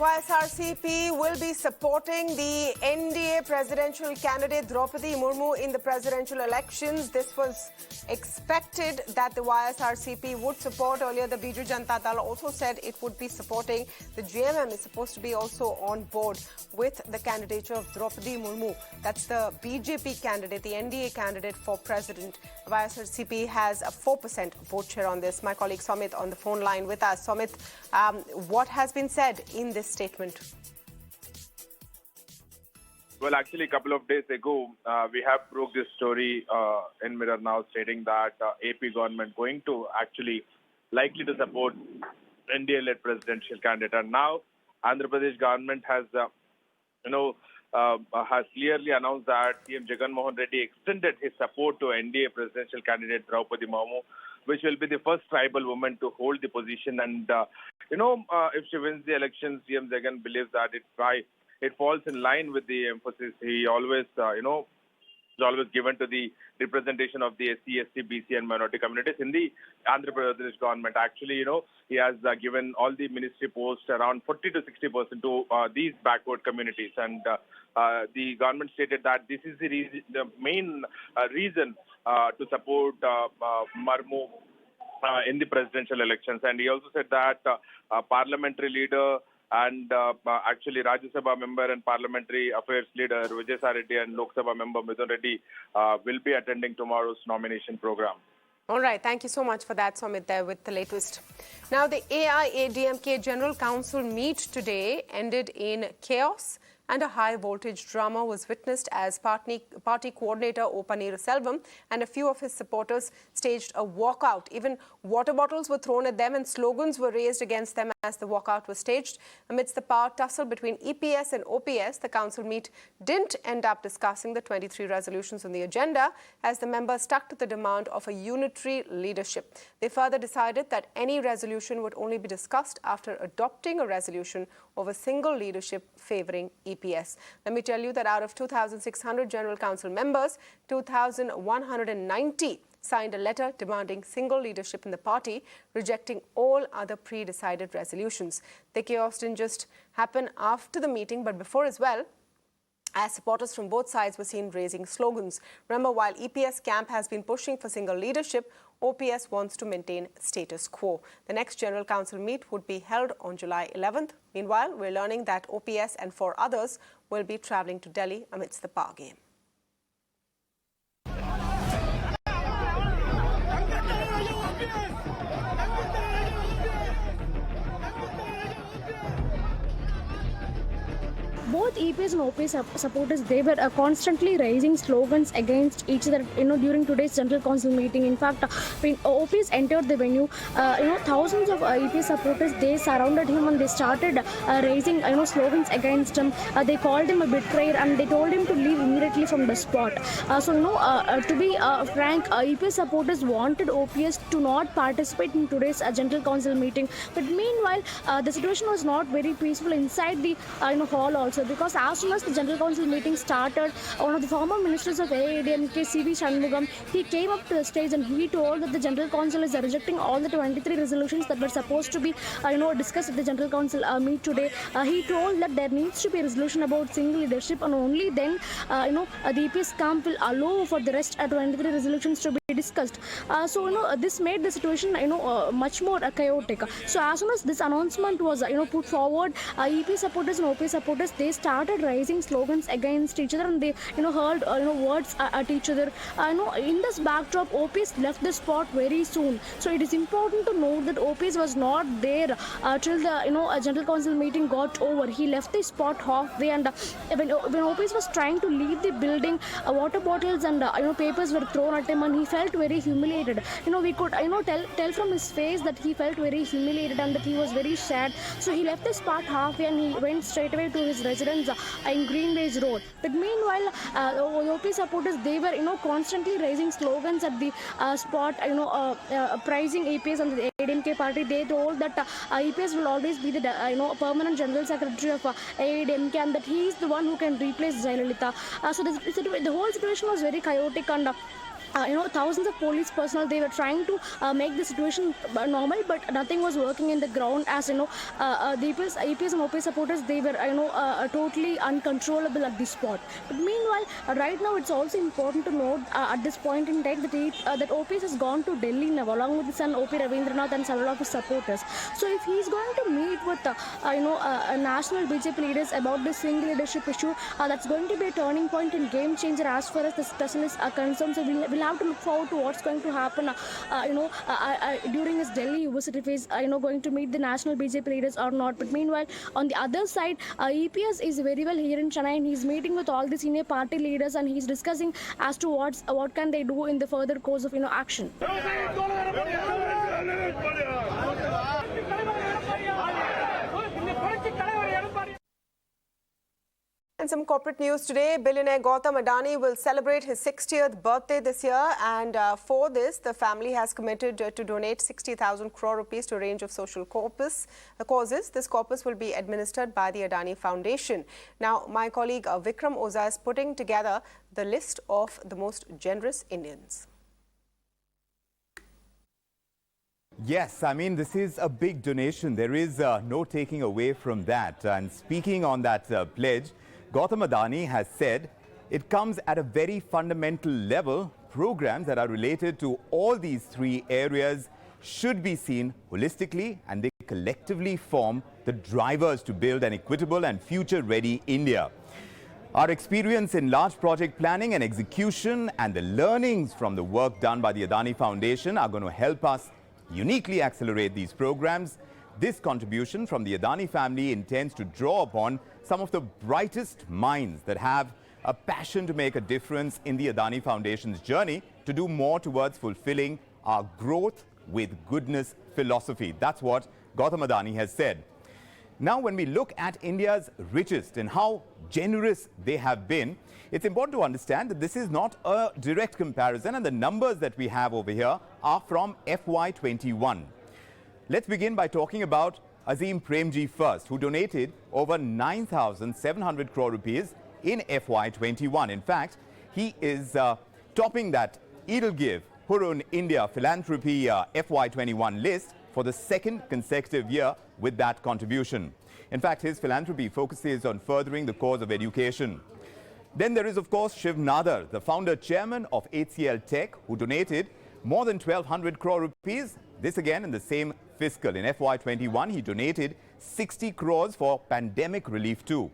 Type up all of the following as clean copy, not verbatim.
YSRCP will be supporting the NDA Presidential candidate Draupadi Murmu in the presidential elections. This was expected that the YSRCP would support. Earlier, the Biju Janata Dal also said it would be supporting. The GMM is supposed to be also on board with the candidature of Draupadi Murmu. That's the BJP candidate, the NDA candidate for president. YSRCP has a 4% vote share on this. My colleague Somit on the phone line with us. Somit, what has been said in this statement? Well, actually, a couple of days ago, we have broke this story in Mirror Now, stating that AP government going to actually likely to support NDA-led presidential candidate. And now, Andhra Pradesh government has, has clearly announced that CM Jagan Mohan Reddy extended his support to NDA presidential candidate Draupadi Murmu, which will be the first tribal woman to hold the position. And, if she wins the election, CM Jagan believes that it falls in line with the emphasis he always, is always given to the representation of the SC, ST, BC and minority communities in the Andhra Pradesh government. Actually, he has given all the ministry posts around 40 to 60% to these backward communities. And the government stated that this is the main reason to support Murmu in the presidential elections. And he also said that parliamentary leader and actually Rajya Sabha member and parliamentary affairs leader Vijay Reddy and Lok Sabha member Mithun Reddy will be attending tomorrow's nomination program. All right. Thank you so much for that, Somit, there with the latest. Now, the AIADMK General Council meet today ended in chaos, and a high-voltage drama was witnessed as party coordinator O Panneerselvam and a few of his supporters staged a walkout. Even water bottles were thrown at them and slogans were raised against them as the walkout was staged. Amidst the power tussle between EPS and OPS, the council meet didn't end up discussing the 23 resolutions on the agenda as the members stuck to the demand of a unitary leadership. They further decided that any resolution would only be discussed after adopting a resolution of a single leadership favouring EPS. Let me tell you that out of 2,600 General Council members, 2,190 signed a letter demanding single leadership in the party, rejecting all other pre-decided resolutions. The chaos didn't just happen after the meeting, but before as well, as supporters from both sides were seen raising slogans. Remember, while EPS camp has been pushing for single leadership, OPS wants to maintain status quo. The next General Council meet would be held on July 11th. Meanwhile, we're learning that OPS and 4 others will be travelling to Delhi amidst the power game. Both EPS and OPS supporters, they were constantly raising slogans against each other, during today's General Council meeting. In fact, when OPS entered the venue, thousands of EPS supporters, they surrounded him and they started raising, slogans against him. They called him a betrayer and they told him to leave immediately from the spot. To be frank, EPS supporters wanted OPS to not participate in today's General Council meeting. But meanwhile, the situation was not very peaceful inside the hall also, because as soon as the General Council meeting started, one of the former ministers of AIADMK, C.V. Shanmugam, he came up to the stage and he told that the General Council is rejecting all the 23 resolutions that were supposed to be discussed at the General Council meet today. He told that there needs to be a resolution about single leadership, and only then the EPS camp will allow for the rest 23 resolutions to be discussed. This made the situation much more chaotic. So as soon as this announcement was put forward, EP supporters and OP supporters, they started raising slogans against each other and they heard words at each other. In this backdrop, OPS left the spot very soon. So it is important to note that OPS was not there till the General Council meeting got over. He left the spot halfway, and when OPS was trying to leave the building, water bottles and papers were thrown at him, and he felt very humiliated. We could tell from his face that he felt very humiliated and that he was very sad. So he left the spot halfway and he went straight away to his residence in Greenways Road. But meanwhile, OP supporters, they were constantly raising slogans at the spot, praising EPS and the AIADMK party. They told that EPS will always be the permanent general secretary of AIADMK, and that he is the one who can replace Jayalalitha. So the whole situation was very chaotic, and thousands of police personnel, they were trying to make the situation normal, but nothing was working in the ground. As the EPS and OPS supporters, they were totally uncontrollable at this spot. But meanwhile, right now it's also important to note at this point in time that OPS has gone to Delhi now along with his son OP Ravindranath and several of his supporters. So if he's going to meet with national BJP leaders about this single leadership issue, that's going to be a turning point and game changer as far as the discussion is concerned. So we'll have to look forward to what's going to happen during his Delhi visit, if he's going to meet the national BJP leaders or not. But meanwhile, on the other side, EPS is very well here in Chennai, and he's meeting with all the senior party leaders, and he's discussing as to what can they do in the further course of action. And some corporate news today. Billionaire Gautam Adani will celebrate his 60th birthday this year, and for this, the family has committed to donate 60,000 crore rupees to a range of social causes. This corpus will be administered by the Adani Foundation. Now, my colleague Vikram Oza is putting together the list of the most generous Indians. Yes, I mean, this is a big donation. There is no taking away from that. And speaking on that pledge, Gautam Adani has said it comes at a very fundamental level. Programs that are related to all these three areas should be seen holistically, and they collectively form the drivers to build an equitable and future-ready India. Our experience in large project planning and execution and the learnings from the work done by the Adani Foundation are going to help us uniquely accelerate these programs. This contribution from the Adani family intends to draw upon some of the brightest minds that have a passion to make a difference in the Adani Foundation's journey to do more towards fulfilling our growth with goodness philosophy. That's what Gautam Adani has said. Now, when we look at India's richest and how generous they have been, it's important to understand that this is not a direct comparison, and the numbers that we have over here are from FY21. Let's begin by talking about Azim Premji first, who donated over 9,700 crore rupees in FY21. In fact, he is topping that Edelgive Hurun India Philanthropy FY21 list for the second consecutive year with that contribution. In fact, his philanthropy focuses on furthering the cause of education. Then there is, of course, Shiv Nadar, the founder chairman of HCL Tech, who donated more than 1,200 crore rupees. This again in the same fiscal. In FY21, he donated 60 crores for pandemic relief too.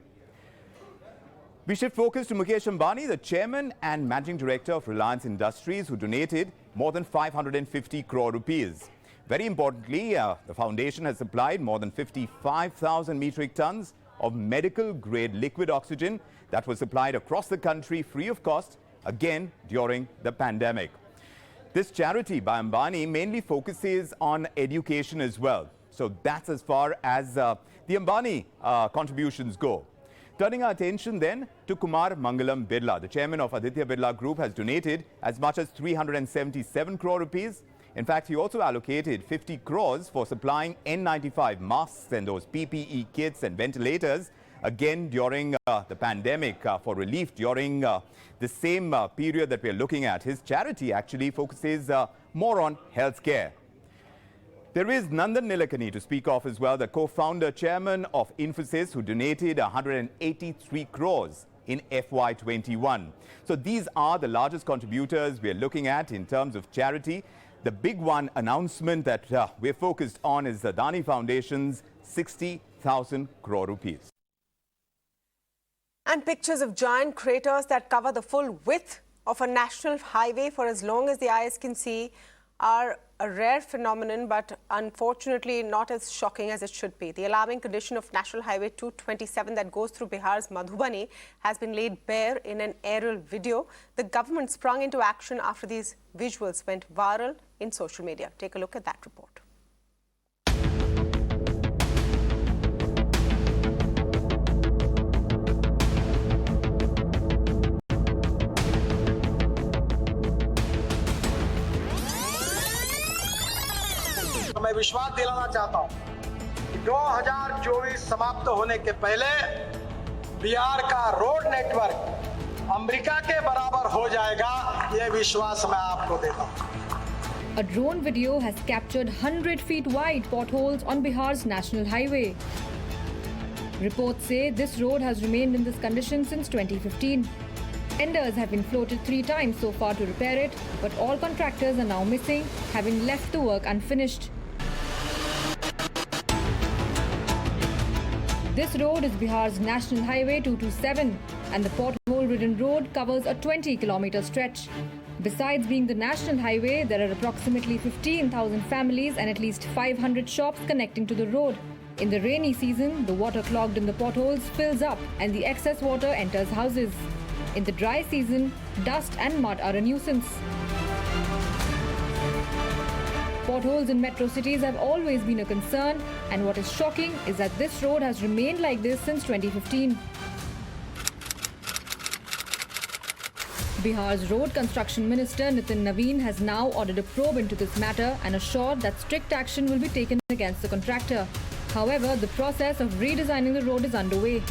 We shift focus to Mukesh Ambani, the chairman and managing director of Reliance Industries, who donated more than 550 crore rupees. Very importantly, the foundation has supplied more than 55,000 metric tons of medical-grade liquid oxygen that was supplied across the country free of cost, again during the pandemic. This charity by Ambani mainly focuses on education as well. So that's as far as the Ambani contributions go. Turning our attention then to Kumar Mangalam Birla, the chairman of Aditya Birla Group, has donated as much as 377 crore rupees. In fact, he also allocated 50 crores for supplying N95 masks and those PPE kits and ventilators, again during the pandemic, for relief during the same period that we are looking at. His charity actually focuses more on healthcare. There is Nandan Nilekani to speak of as well, the co-founder chairman of Infosys, who donated 183 crores in FY21. So these are the largest contributors we are looking at in terms of charity. The big one announcement that we're focused on is the Adani Foundation's 60,000 crore rupees. And pictures of giant craters that cover the full width of a national highway for as long as the eyes can see are a rare phenomenon, but unfortunately not as shocking as it should be. The alarming condition of National Highway 227 that goes through Bihar's Madhubani has been laid bare in an aerial video. The government sprung into action after these visuals went viral in social media. Take a look at that report. मैं विश्वास दिलाना चाहता हूं कि 2024 समाप्त होने के पहले बिहार का रोड नेटवर्क अमेरिका के बराबर हो जाएगा, ये विश्वास मैं आपको देता हूं। A drone video has captured 100 feet wide potholes on Bihar's national highway. Reports say this road has remained in this condition since 2015. Tenders have been floated 3 times so far to repair it, but all contractors are now missing, having left the work unfinished. This road is Bihar's National Highway 227, and the pothole-ridden road covers a 20-kilometer stretch. Besides being the national highway, there are approximately 15,000 families and at least 500 shops connecting to the road. In the rainy season, the water clogged in the potholes fills up and the excess water enters houses. In the dry season, dust and mud are a nuisance. Potholes in metro cities have always been a concern, and what is shocking is that this road has remained like this since 2015. Bihar's Road Construction Minister Nitin Naveen has now ordered a probe into this matter and assured that strict action will be taken against the contractor. However, the process of redesigning the road is underway.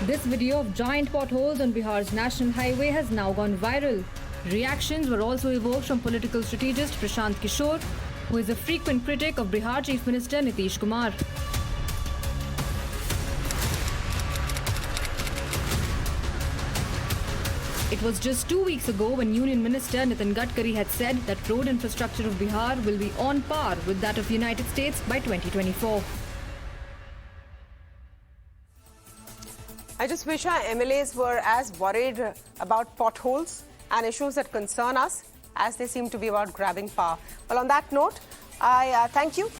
This video of giant potholes on Bihar's national highway has now gone viral. Reactions were also evoked from political strategist Prashant Kishore, who is a frequent critic of Bihar Chief Minister Nitish Kumar. It was just 2 weeks ago when Union Minister Nitin Gadkari had said that road infrastructure of Bihar will be on par with that of the United States by 2024. I just wish our MLAs were as worried about potholes and issues that concern us as they seem to be about grabbing power. Well, on that note, I thank you.